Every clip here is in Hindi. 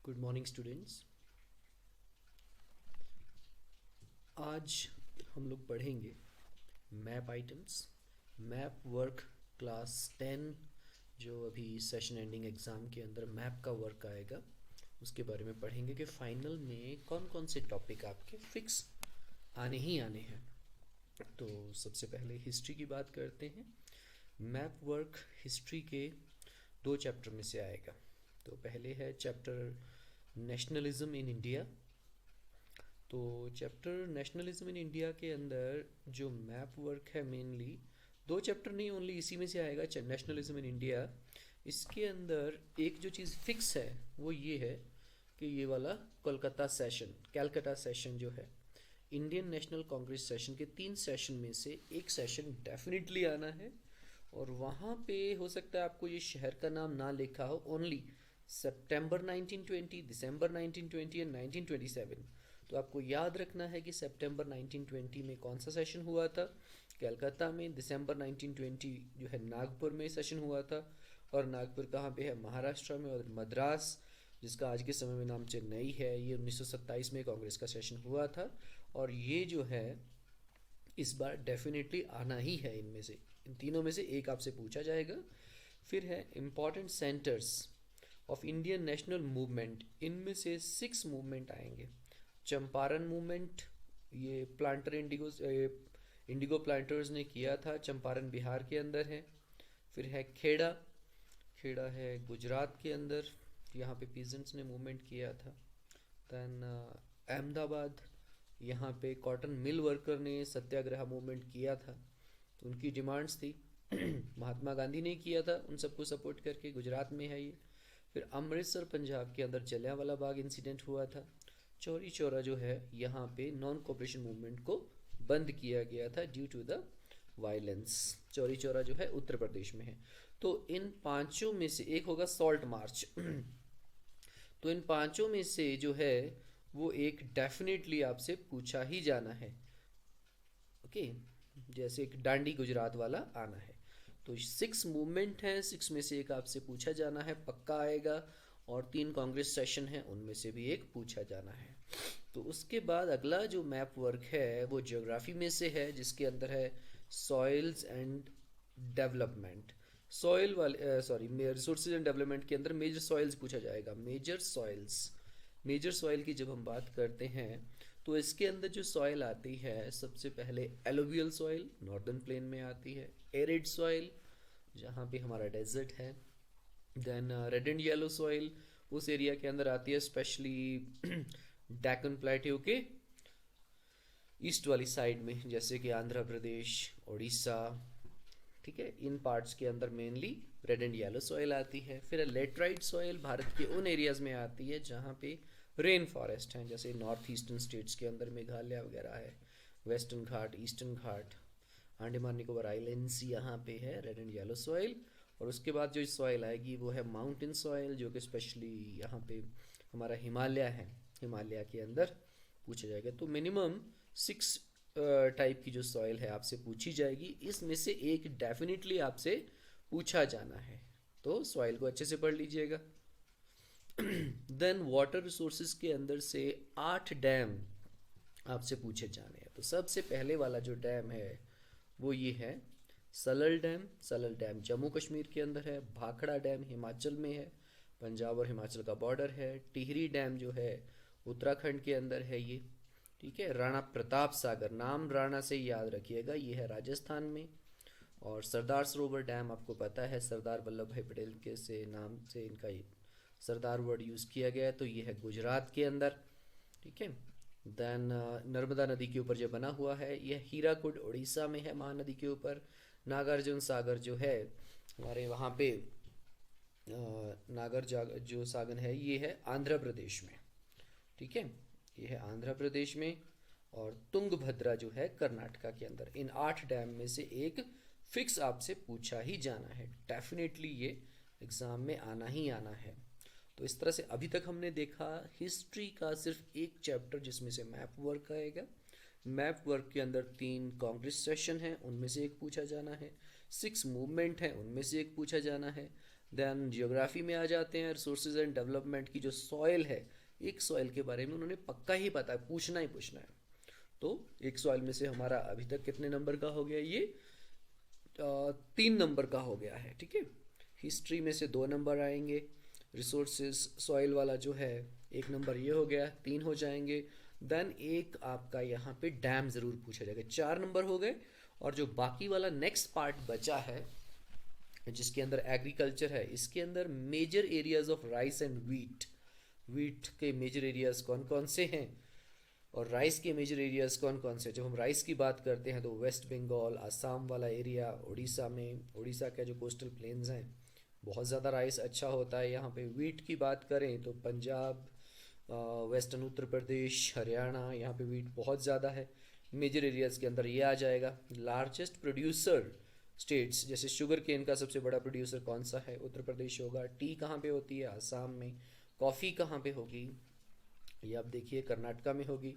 Good morning students. आज हम लोग पढ़ेंगे map items, map work class 10। जो अभी सेशन एंडिंग एग्ज़ाम के अंदर मैप का वर्क आएगा उसके बारे में पढ़ेंगे कि फाइनल में कौन कौन से टॉपिक आपके फिक्स आने ही आने हैं। तो सबसे पहले हिस्ट्री की बात करते हैं। मैप वर्क हिस्ट्री के दो चैप्टर में से आएगा। तो पहले है चैप्टर नेशनलिज्म इन इंडिया। तो चैप्टर नेशनलिज्म इन इंडिया के अंदर जो मैप वर्क है मेनली दो चैप्टर नहीं, ओनली इसी में से आएगा नेशनलिज्म इन इंडिया। इसके अंदर एक जो चीज़ फिक्स है वो ये है कि ये वाला कोलकाता सेशन, कैलकाटा सेशन जो है, इंडियन नेशनल कांग्रेस सेशन के 3 सेशन में से एक सेशन डेफिनेटली आना है। और वहाँ पे हो सकता है आपको ये शहर का नाम ना लिखा हो, ओनली सितंबर 1920, दिसंबर 1920 एंड 1927। तो आपको याद रखना है कि सितंबर 1920 में कौन सा सेशन हुआ था, कलकत्ता में। दिसंबर 1920 जो है नागपुर में सेशन हुआ था। और नागपुर कहाँ पे है? महाराष्ट्र में। और मद्रास, जिसका आज के समय में नाम चेन्नई है, ये 1927 में कांग्रेस का सेशन हुआ था। और ये जो है इस बार डेफिनेटली आना ही है। इनमें से इन तीनों में से एक आपसे पूछा जाएगा। फिर है important centres of Indian national movement. इनमें से 6 मूवमेंट आएंगे। चंपारण मूवमेंट, ये प्लांटर इंडिगो प्लांटर्स ने किया था, चंपारण बिहार के अंदर है। फिर है खेड़ा, खेड़ा है गुजरात के अंदर, यहाँ पे पीजेंट्स ने मूवमेंट किया था। दैन अहमदाबाद, यहाँ पे कॉटन मिल वर्कर ने सत्याग्रह मूवमेंट किया था, तो उनकी डिमांड्स थी। महात्मा गांधी ने किया था उन सबको सपोर्ट करके, गुजरात में है ये। फिर अमृतसर पंजाब के अंदर जलियांवाला बाग इंसिडेंट हुआ था। चौरी चौरा जो है यहाँ पे नॉन कोऑपरेशन मूवमेंट को बंद किया गया था due to the violence. Chauri Chaura जो है उत्तर प्रदेश में है। तो इन पांचों में से एक होगा सॉल्ट मार्च। तो इन पांचों में से जो है वो एक डेफिनेटली आपसे पूछा ही जाना है। ओके, जैसे एक डांडी गुजरात वाला आना है। तो 6 मूवमेंट हैं, 6 में से एक आपसे पूछा जाना है, पक्का आएगा। और 3 कांग्रेस सेशन हैं, उनमें से भी एक पूछा जाना है। तो उसके बाद अगला जो मैप वर्क है वो ज्योग्राफी में से है, जिसके अंदर है सॉइल्स एंड डेवलपमेंट। सॉइल वाले सॉरी रिसोर्सेज एंड डेवलपमेंट के अंदर मेजर सॉइल्स पूछा जाएगा। मेजर सॉइल्स, मेजर सॉइल की जब हम बात करते हैं तो इसके अंदर जो सॉइल आती है सबसे पहले एलोवियल सॉइल, नॉर्दर्न प्लेन में आती है। एरिड सॉइल, जहाँ पे हमारा डेजर्ट है। Then red and yellow soil उस एरिया के अंदर आती है, स्पेशली डेक्कन प्लेट्यू के ईस्ट वाली साइड में, जैसे कि आंध्र प्रदेश, उड़ीसा। ठीक है, इन पार्ट्स के अंदर mainly red and yellow soil आती है। फिर लेटराइट सॉइल भारत के उन एरियाज में आती है जहाँ पे रेन फॉरेस्ट हैं, जैसे नॉर्थ ईस्टर्न स्टेट्स के अंदर मेघालय वगैरह है, वेस्टर्न घाट, ईस्टर्न घाट, अंडमान निकोबार आइलैंड्स, यहाँ पे है रेड एंड येलो सॉइल। और उसके बाद जो सॉइल आएगी वो है माउंटेन सॉइल, जो कि स्पेशली यहाँ पे हमारा हिमालय है, हिमालय के अंदर पूछा जाएगा। तो मिनिमम 6 टाइप की जो सॉइल है आपसे पूछी जाएगी, इसमें से एक डेफिनेटली आपसे पूछा जाना है। तो सॉइल को अच्छे से पढ़ लीजिएगा। देन वाटर रिसोर्सेज के अंदर से 8 डैम आपसे पूछे जाने हैं। तो सबसे पहले वाला जो डैम है वो ये है सलल डैम। सलल डैम जम्मू कश्मीर के अंदर है। भाखड़ा डैम हिमाचल में है, पंजाब और हिमाचल का बॉर्डर है। टिहरी डैम जो है उत्तराखंड के अंदर है ये। ठीक है, राणा प्रताप सागर, नाम राणा से याद रखिएगा, ये है राजस्थान में। और सरदार सरोवर डैम आपको पता है, सरदार वल्लभ भाई पटेल के से नाम से इनका सरदार वर्ड यूज़ किया गया है, तो ये है गुजरात के अंदर। ठीक है, देन नर्मदा नदी के ऊपर जो बना हुआ है यह हीराकुड उड़ीसा में है, महानदी के ऊपर। नागार्जुन सागर जो है हमारे वहाँ पे जो सागर है ये है आंध्र प्रदेश में। ठीक है, ये है आंध्र प्रदेश में। और तुंगभद्रा जो है कर्नाटका के अंदर। इन 8 डैम में से एक फिक्स आपसे पूछा ही जाना है, डेफिनेटली ये एग्ज़ाम में आना ही आना है। तो इस तरह से अभी तक हमने देखा हिस्ट्री का सिर्फ एक चैप्टर जिसमें से मैप वर्क आएगा। मैप वर्क के अंदर 3 कांग्रेस सेशन हैं, उनमें से एक पूछा जाना है। 6 मूवमेंट हैं उनमें से एक पूछा जाना है। देन जियोग्राफी में आ जाते हैं, रिसोर्सेज एंड डेवलपमेंट की जो सॉइल है, एक सॉइल के बारे में उन्होंने पक्का ही पता है, पूछना ही पूछना है। तो एक सॉइल में से हमारा अभी तक कितने नंबर का हो गया, ये 3 नंबर का हो गया है, ठीक है। हिस्ट्री में से 2 नंबर आएंगे, रिसोर्सेज सॉइल वाला जो है 1 नंबर ये हो गया, 3 हो जाएंगे। देन एक आपका यहाँ पे डैम ज़रूर पूछा जाएगा, 4 नंबर हो गए। और जो बाकी वाला नेक्स्ट पार्ट बचा है जिसके अंदर एग्रीकल्चर है, इसके अंदर major areas of rice and wheat, wheat के मेजर एरियाज कौन कौन से हैं और राइस के मेजर एरियाज कौन कौन से। जब हम राइस की बात करते हैं तो वेस्ट बंगाल, आसाम वाला एरिया, उड़ीसा में, उड़ीसा के जो कोस्टल प्लेन्स हैं बहुत ज़्यादा राइस अच्छा होता है यहाँ पे। वीट की बात करें तो पंजाब, वेस्टर्न उत्तर प्रदेश, हरियाणा, यहाँ पे वीट बहुत ज़्यादा है। मेजर एरियाज़ के अंदर ये आ जाएगा। लार्जेस्ट प्रोड्यूसर स्टेट्स, जैसे शुगर केन का सबसे बड़ा प्रोड्यूसर कौन सा है, उत्तर प्रदेश होगा। टी कहाँ पे होती है, आसाम में। कॉफ़ी कहाँ पे होगी, ये आप देखिए कर्नाटका में होगी,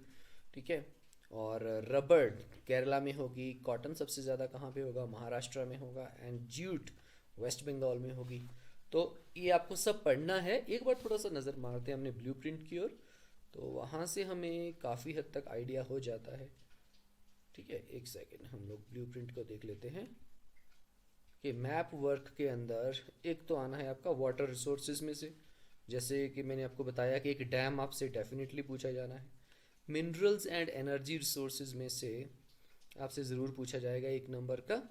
ठीक है। और रबड़ केरला में होगी। कॉटन सबसे ज़्यादा कहाँ पे होगा, महाराष्ट्र में होगा। एंड जूट वेस्ट बंगाल में होगी। तो ये आपको सब पढ़ना है। एक बार थोड़ा सा नज़र मारते हैं हमने ब्लूप्रिंट की ओर, तो वहाँ से हमें काफ़ी हद तक आइडिया हो जाता है, ठीक है। एक सेकेंड, हम लोग ब्लूप्रिंट को देख लेते हैं कि मैप वर्क के अंदर एक तो आना है आपका वाटर रिसोर्सेज में से, जैसे कि मैंने आपको बताया कि एक डैम आपसे डेफिनेटली पूछा जाना है। मिनरल्स एंड एनर्जी रिसोर्सेज में से आपसे ज़रूर पूछा जाएगा 1 नंबर का,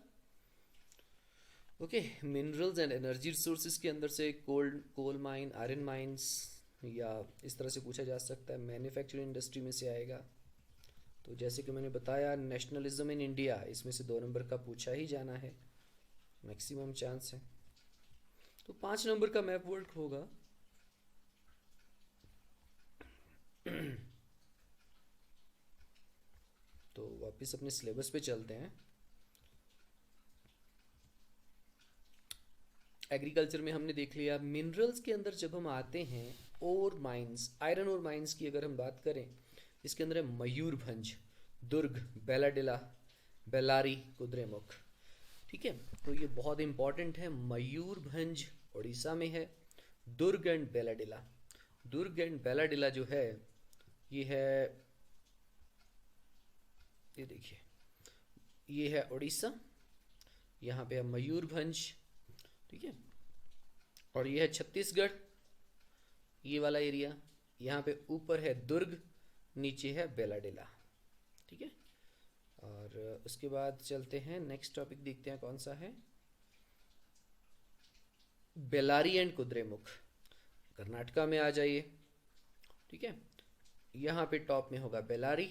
okay. Minerals and energy resources के अंदर से कोल माइन, आयरन माइंस, या इस तरह से पूछा जा सकता है। मैन्युफैक्चरिंग इंडस्ट्री में से आएगा। तो जैसे कि मैंने बताया नेशनलिज्म इन इंडिया, इसमें से 2 नंबर का पूछा ही जाना है, मैक्सिमम चांस है। तो 5 नंबर का मैप वर्क होगा। तो वापस अपने सिलेबस पे चलते हैं। एग्रीकल्चर में हमने देख लिया। मिनरल्स के अंदर जब हम आते हैं, ओर माइंस, आयरन और माइंस की अगर हम बात करें, इसके अंदर है मयूरभंज, दुर्ग, बेलाडिला, बेलारी, कुद्रेमुख, ठीक है। तो ये बहुत इंपॉर्टेंट है। मयूरभंज उड़ीसा में है, दुर्ग एंड बेलाडिला। दुर्ग एंड बेलाडिला जो है ये है, ये देखिए, ये है उड़ीसा, यहाँ पे है मयूरभंज, ठीक है। और ये है छत्तीसगढ़, ये वाला एरिया। यहाँ पे ऊपर है दुर्ग, नीचे है बेलाडिला, ठीक है। और उसके बाद चलते हैं नेक्स्ट टॉपिक, देखते हैं कौन सा है। बेलारी एंड कुद्रेमुख, कर्नाटका में आ जाइए, ठीक है। यहाँ पे टॉप में होगा बेलारी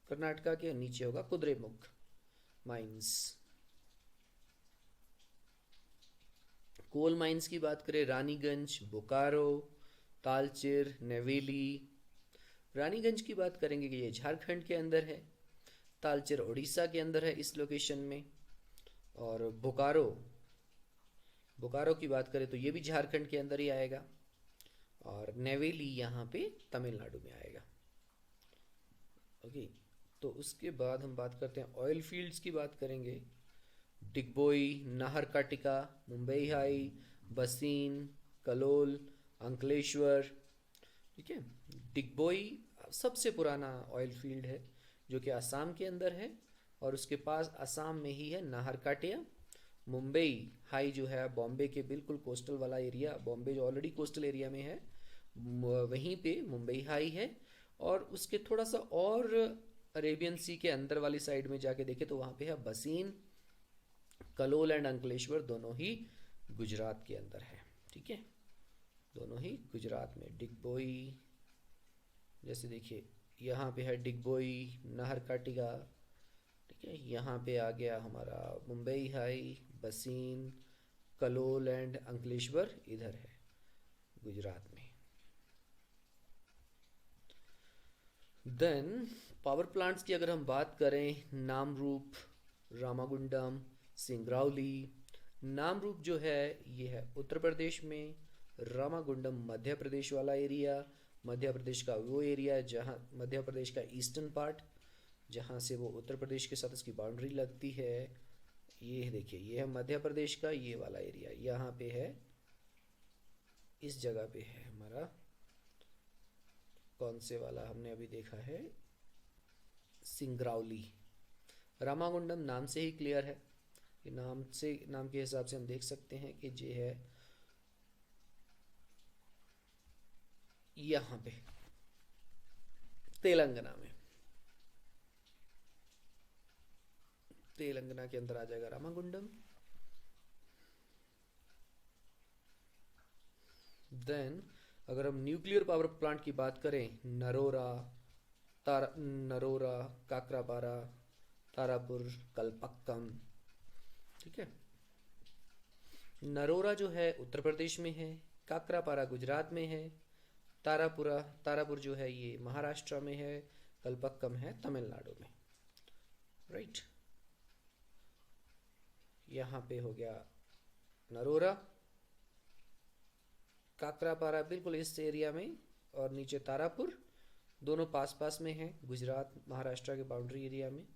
कर्नाटका के, नीचे होगा कुद्रेमुख माइंस। कोल माइंस की बात करें, रानीगंज, बोकारो, तालचेर, नेवेली। रानीगंज की बात करेंगे कि ये झारखंड के अंदर है, तालचेर उड़ीसा के अंदर है इस लोकेशन में। और बोकारो, बोकारो की बात करें तो ये भी झारखंड के अंदर ही आएगा। और नेवेली यहाँ पे तमिलनाडु में आएगा, ओके। तो उसके बाद हम बात करते हैं ऑयल फील्ड्स की बात करेंगे। डिगबोई, नाहरकटिका, मुंबई हाई, बसीन, कलोल, अंकलेश्वर, ठीक है। डिगबोई सबसे पुराना ऑयल फील्ड है जो कि आसाम के अंदर है, और उसके पास आसाम में ही है नाहरकटिया। मुंबई हाई जो है बॉम्बे के बिल्कुल कोस्टल वाला एरिया, बॉम्बे जो ऑलरेडी कोस्टल एरिया में है, वहीं पे मुंबई हाई है। और उसके थोड़ा सा और अरेबियन सी के अंदर वाली साइड में जाके देखे तो वहाँ पे है बसीन। कलोल एंड अंकलेश्वर दोनों ही गुजरात के अंदर है, ठीक है, दोनों ही गुजरात में। डिगबोई जैसे देखिए यहाँ पे है डिगबोई, नाहरकटिका, ठीक है। यहाँ पे आ गया हमारा मुंबई हाई, बसीन, कलोल एंड अंकलेश्वर इधर है गुजरात में। देन पावर प्लांट्स की अगर हम बात करें, नामरूप, रामागुंडम, सिंगरौली। नामरूप जो है ये है उत्तर प्रदेश में, रामागुंडम मध्य प्रदेश वाला एरिया, मध्य प्रदेश का वो एरिया जहाँ मध्य प्रदेश का ईस्टर्न पार्ट, जहाँ से वो उत्तर प्रदेश के साथ इसकी बाउंड्री लगती है। ये देखिए, ये है मध्य प्रदेश का ये वाला एरिया, यहाँ पे है, इस जगह पे है हमारा, कौन से वाला हमने अभी देखा है, सिंगरौली। रामागुंडम नाम से ही क्लियर है, कि नाम के हिसाब से हम देख सकते हैं कि ये है यहाँ पे तेलंगाना में, तेलंगाना के अंदर आ जाएगा रामागुंडम। देन अगर हम न्यूक्लियर पावर प्लांट की बात करें, नरोरा, काकरापारा, तारापुर, कलपक्कम, ठीक है। नरोरा जो है उत्तर प्रदेश में है, काकरापारा गुजरात में है, तारापुर जो है ये महाराष्ट्र में है, कलपक्कम है तमिलनाडु में, राइट। यहाँ पे हो गया नरोरा, काकरापारा बिल्कुल इस एरिया में, और नीचे तारापुर, दोनों पास पास में हैं, गुजरात महाराष्ट्र के बाउंड्री एरिया में।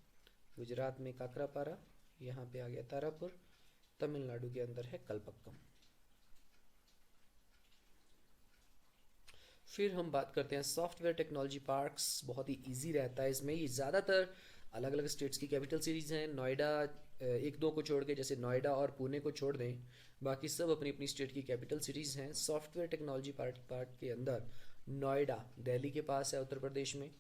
गुजरात में काकरापारा, यहाँ पे आ गया तारापुर, तमिलनाडु के अंदर है कलपक्कम। फिर हम बात करते हैं सॉफ्टवेयर टेक्नोलॉजी पार्क्स। बहुत ही इजी रहता है इसमें, ये ज़्यादातर अलग अलग स्टेट्स की कैपिटल सिटीज़ हैं। नोएडा एक दो को छोड़ के, जैसे नोएडा और पुणे को छोड़ दें, बाकी सब अपनी अपनी स्टेट की कैपिटल सिटीज़ हैं। सॉफ्टवेयर टेक्नोलॉजी पार्क के अंदर नोएडा दिल्ली के पास है उत्तर प्रदेश में,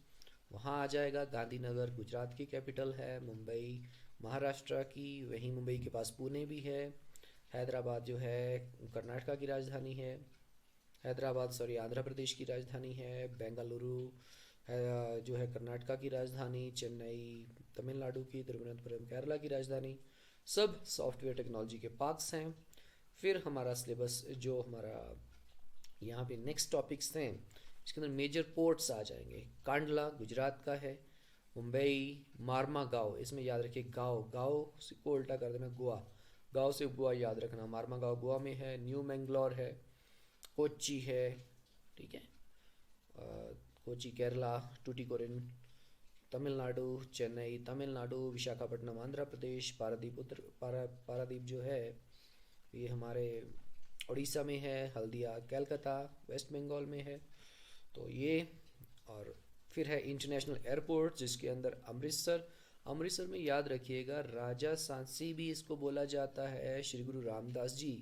वहाँ आ जाएगा। गांधीनगर गुजरात की कैपिटल है। मुंबई महाराष्ट्र की, वहीं मुंबई के पास पुणे भी है। हैदराबाद जो है कर्नाटका की राजधानी है, आंध्र प्रदेश की राजधानी है। बेंगलुरु जो है कर्नाटका की राजधानी। चेन्नई तमिलनाडु की, तिरुवनंतपुरम केरला की राजधानी। सब सॉफ्टवेयर टेक्नोलॉजी के पार्क्स हैं। फिर हमारा सिलेबस जो हमारा यहाँ पे नेक्स्ट टॉपिक्स हैं, इसके अंदर मेजर पोर्ट्स आ जाएंगे। कांडला गुजरात का है, मुंबई, मारमा गाँव, इसमें याद रखिए गाँव को उल्टा कर देना गोवा, गाँव से गोवा याद रखना। मारमा गाँव गोवा में है। न्यू मैंगलोर है, कोच्चि है, ठीक है, कोच्चि केरला, टूटिकोरिन तमिलनाडु, चेन्नई तमिलनाडु, विशाखापट्टनम आंध्र प्रदेश, पारादीप जो है ये हमारे उड़ीसा में है। हल्दिया कलकत्ता वेस्ट बंगाल में है। तो ये, और फिर है इंटरनेशनल एयरपोर्ट जिसके अंदर अमृतसर में याद रखिएगा राजा सांची भी इसको बोला जाता है, श्री गुरु रामदास जी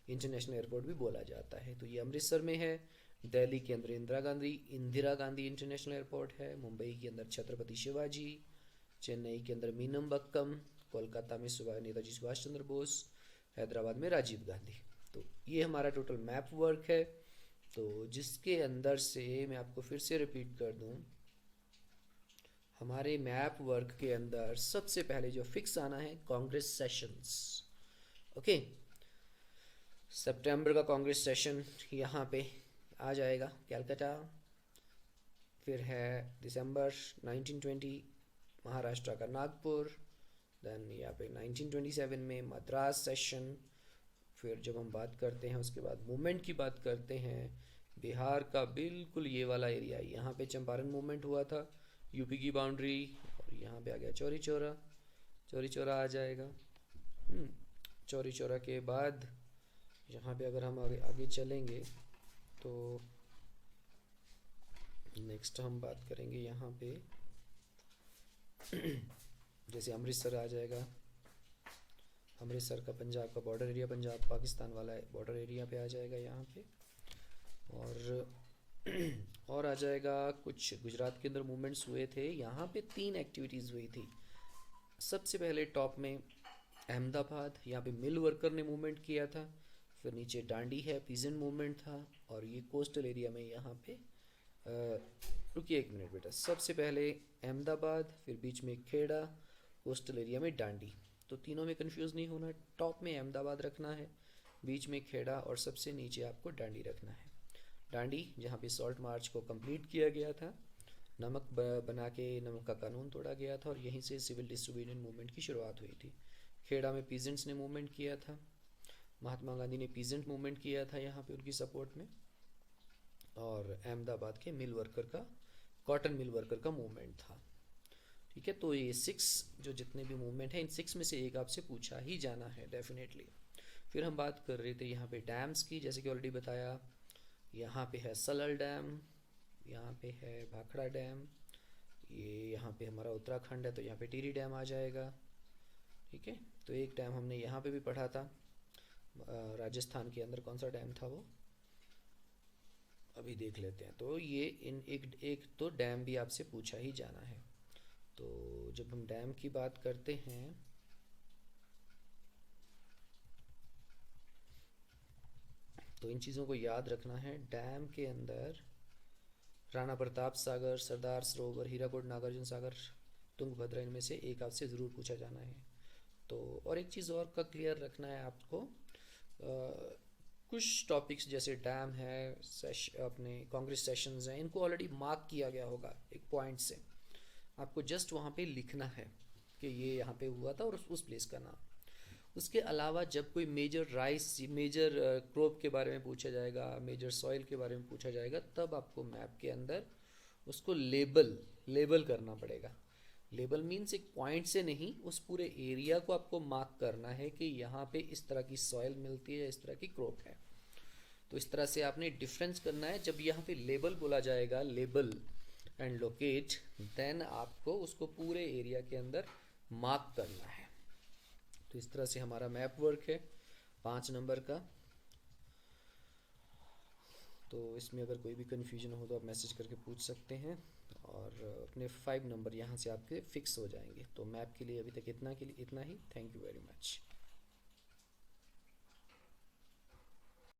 इंटरनेशनल एयरपोर्ट भी बोला जाता है। तो ये अमृतसर में है। दिल्ली के अंदर इंदिरा गांधी इंटरनेशनल एयरपोर्ट है। मुंबई के अंदर छत्रपति शिवाजी, चेन्नई के अंदर मीनमबक्कम, कोलकाता में नेताजी सुभाष चंद्र बोस, हैदराबाद में राजीव गांधी। तो ये हमारा टोटल मैप वर्क है। तो जिसके अंदर से मैं आपको फिर से रिपीट कर दूं, हमारे मैप वर्क के अंदर सबसे पहले जो फिक्स आना है कांग्रेस सेशंस। ओके, सितंबर का कांग्रेस सेशन यहाँ पे आ जाएगा कलकत्ता। फिर है दिसंबर 1920 महाराष्ट्र का नागपुर। देन यहाँ पे 1927 में मद्रास सेशन। फिर जब हम बात करते हैं उसके बाद मूवमेंट की बात करते हैं, बिहार का बिल्कुल ये वाला एरिया, यहाँ पे चंपारण मूवमेंट हुआ था, यूपी की बाउंड्री, और यहाँ पे आ गया चौरी चौरा आ जाएगा। चौरी चौरा के बाद यहाँ पे अगर हम आगे चलेंगे तो नेक्स्ट हम बात करेंगे यहाँ पे जैसे अमृतसर आ जाएगा। अमृतसर का पंजाब का बॉर्डर एरिया, पंजाब पाकिस्तान वाला बॉर्डर एरिया पे आ जाएगा यहाँ पे। और आ जाएगा कुछ गुजरात के अंदर मूवमेंट्स हुए थे। यहाँ पे 3 एक्टिविटीज़ हुई थी। सबसे पहले टॉप में अहमदाबाद, यहाँ पे मिल वर्कर ने मूवमेंट किया था। फिर नीचे डांडी है, पीजेंट मूवमेंट था। और ये कोस्टल एरिया में यहाँ पे रुकिए एक मिनट बेटा, सबसे पहले अहमदाबाद, फिर बीच में खेड़ा, कोस्टल एरिया में डांडी। तो तीनों में कंफ्यूज नहीं होना, टॉप में अहमदाबाद रखना है, बीच में खेड़ा, और सबसे नीचे आपको डांडी रखना है। डांडी जहाँ पे सॉल्ट मार्च को कंप्लीट किया गया था, नमक बना के नमक का कानून तोड़ा गया था, और यहीं से सिविल डिसोबीडियंट मूवमेंट की शुरुआत हुई थी। खेड़ा में पीजेंट्स ने मूवमेंट किया था, महात्मा गांधी ने पीजेंट मूवमेंट किया था यहाँ पे उनकी सपोर्ट में। और अहमदाबाद के मिल वर्कर का, कॉटन मिल वर्कर का मूवमेंट था। ठीक है, तो ये 6 जो जितने भी मूवमेंट हैं इन 6 में से एक आपसे पूछा ही जाना है डेफिनेटली। फिर हम बात कर रहे थे यहाँ पे डैम्स की, जैसे कि ऑलरेडी बताया, यहाँ पे है सलल डैम, यहाँ पे है भाखड़ा डैम, ये यहाँ पे हमारा उत्तराखंड है तो यहाँ पे टिहरी डैम आ जाएगा। ठीक है, तो एक डैम हमने यहाँ पे भी पढ़ा था, राजस्थान के अंदर कौन सा डैम था वो अभी देख लेते हैं। तो ये इन एक एक तो डैम भी आपसे पूछा ही जाना है। तो जब हम डैम की बात करते हैं तो इन चीज़ों को याद रखना है। डैम के अंदर राणा प्रताप सागर, सरदार सरोवर, हीराकुड, नागार्जुन सागर, तुंगभद्रा, इनमें से एक आपसे ज़रूर पूछा जाना है। तो और एक चीज़ और का क्लियर रखना है आपको, कुछ टॉपिक्स जैसे डैम है, अपने कांग्रेस सेशंस हैं, इनको ऑलरेडी मार्क किया गया होगा एक पॉइंट से, आपको जस्ट वहाँ पे लिखना है कि ये यहाँ पे हुआ था और उस प्लेस का नाम। उसके अलावा जब कोई मेजर राइस, मेजर क्रॉप के बारे में पूछा जाएगा, मेजर सॉइल के बारे में पूछा जाएगा, तब आपको मैप के अंदर उसको लेबल करना पड़ेगा। लेबल मीन्स एक पॉइंट से नहीं, उस पूरे एरिया को आपको मार्क करना है कि यहाँ पे इस तरह की सॉइल मिलती है, इस तरह की क्रॉप है। तो इस तरह से आपने डिफरेंस करना है। जब यहाँ पे लेबल बोला जाएगा, लेबल एंड लोकेट, देन आपको उसको पूरे एरिया के अंदर मार्क करना है। तो इस तरह से हमारा मैप वर्क है 5 नंबर का। तो इसमें अगर कोई भी कन्फ्यूजन हो तो आप मैसेज करके पूछ सकते हैं, और अपने 5 नंबर यहाँ से आपके फिक्स हो जाएंगे। तो मैप के लिए अभी तक इतना ही। Thank you very much.